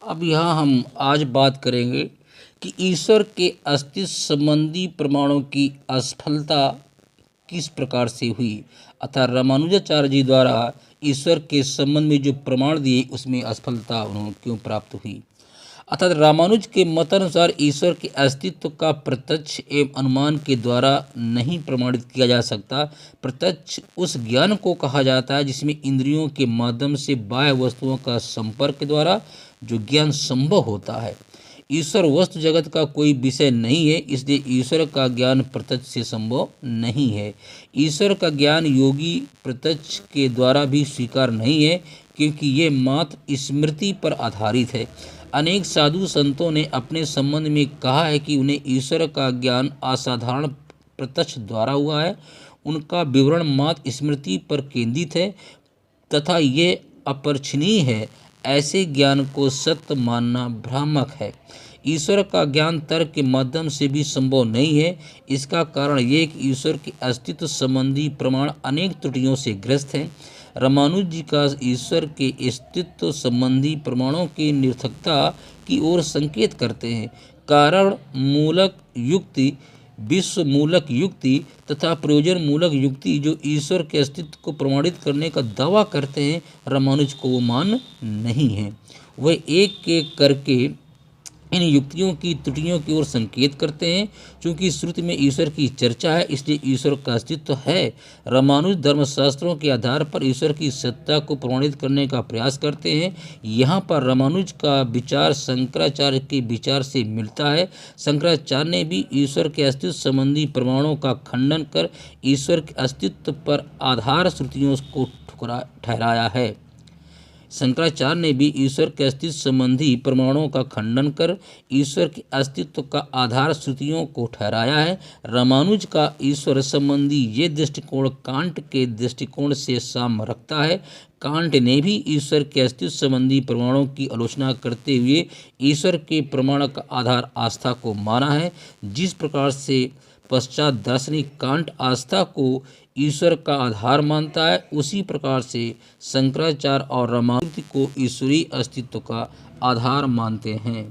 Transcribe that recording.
अब यहाँ हम आज बात करेंगे कि ईश्वर के अस्तित्व संबंधी प्रमाणों की असफलता किस प्रकार से हुई, अर्थात रामानुजाचार्य जी द्वारा ईश्वर के संबंध में जो प्रमाण दिए उसमें असफलता उन्हें क्यों प्राप्त हुई। अर्थात रामानुज के मतानुसार ईश्वर के अस्तित्व का प्रत्यक्ष एवं अनुमान के द्वारा नहीं प्रमाणित किया जा सकता। प्रत्यक्ष उस ज्ञान को कहा जाता है जिसमें इंद्रियों के माध्यम से बाह्य वस्तुओं का संपर्क द्वारा जो ज्ञान संभव होता है। ईश्वर वस्तु जगत का कोई विषय नहीं है, इसलिए ईश्वर का ज्ञान प्रत्यक्ष से संभव नहीं है। ईश्वर का ज्ञान योगी प्रत्यक्ष के द्वारा भी स्वीकार नहीं है, क्योंकि ये मात्र स्मृति पर आधारित है। अनेक साधु संतों ने अपने संबंध में कहा है कि उन्हें ईश्वर का ज्ञान असाधारण प्रत्यक्ष द्वारा हुआ है। उनका विवरण मात्र स्मृति पर केंद्रित है तथा ये अपरिछनीय है। ऐसे ज्ञान को सत्य मानना भ्रामक है। ईश्वर का ज्ञान तर्क के माध्यम से भी संभव नहीं है। इसका कारण ये कि ईश्वर के अस्तित्व संबंधी प्रमाण अनेक त्रुटियों से ग्रस्त हैं। रामानुज जी का ईश्वर के अस्तित्व संबंधी प्रमाणों की निरर्थकता की ओर संकेत करते हैं। कारण मूलक युक्ति, विश्व मूलक युक्ति तथा प्रयोजन मूलक युक्ति जो ईश्वर के अस्तित्व को प्रमाणित करने का दावा करते हैं, रामानुज को वो मान नहीं है। वह एक एक करके इन युक्तियों की त्रुटियों की ओर संकेत करते हैं। चूंकि श्रुति में ईश्वर की चर्चा है, इसलिए ईश्वर का अस्तित्व है। रामानुज धर्मशास्त्रों के आधार पर ईश्वर की सत्ता को प्रमाणित करने का प्रयास करते हैं। यहाँ पर रामानुज का विचार शंकराचार्य के विचार से मिलता है। शंकराचार्य ने भी ईश्वर के अस्तित्व संबंधी प्रमाणों का खंडन कर ईश्वर के अस्तित्व पर आधार श्रुतियों को ठहराया है। शंकराचार्य ने भी ईश्वर के अस्तित्व संबंधी प्रमाणों का खंडन कर ईश्वर के अस्तित्व का आधार श्रुतियों को ठहराया है। रामानुज का ईश्वर संबंधी ये दृष्टिकोण कांट के दृष्टिकोण से साम्य रखता है। कांट ने भी ईश्वर के अस्तित्व संबंधी प्रमाणों की आलोचना करते हुए ईश्वर के प्रमाण का आधार आस्था को माना है। जिस प्रकार से पश्चात दार्शनिक कांट आस्था को ईश्वर का आधार मानता है, उसी प्रकार से शंकराचार्य और रामानुज को ईश्वरीय अस्तित्व का आधार मानते हैं।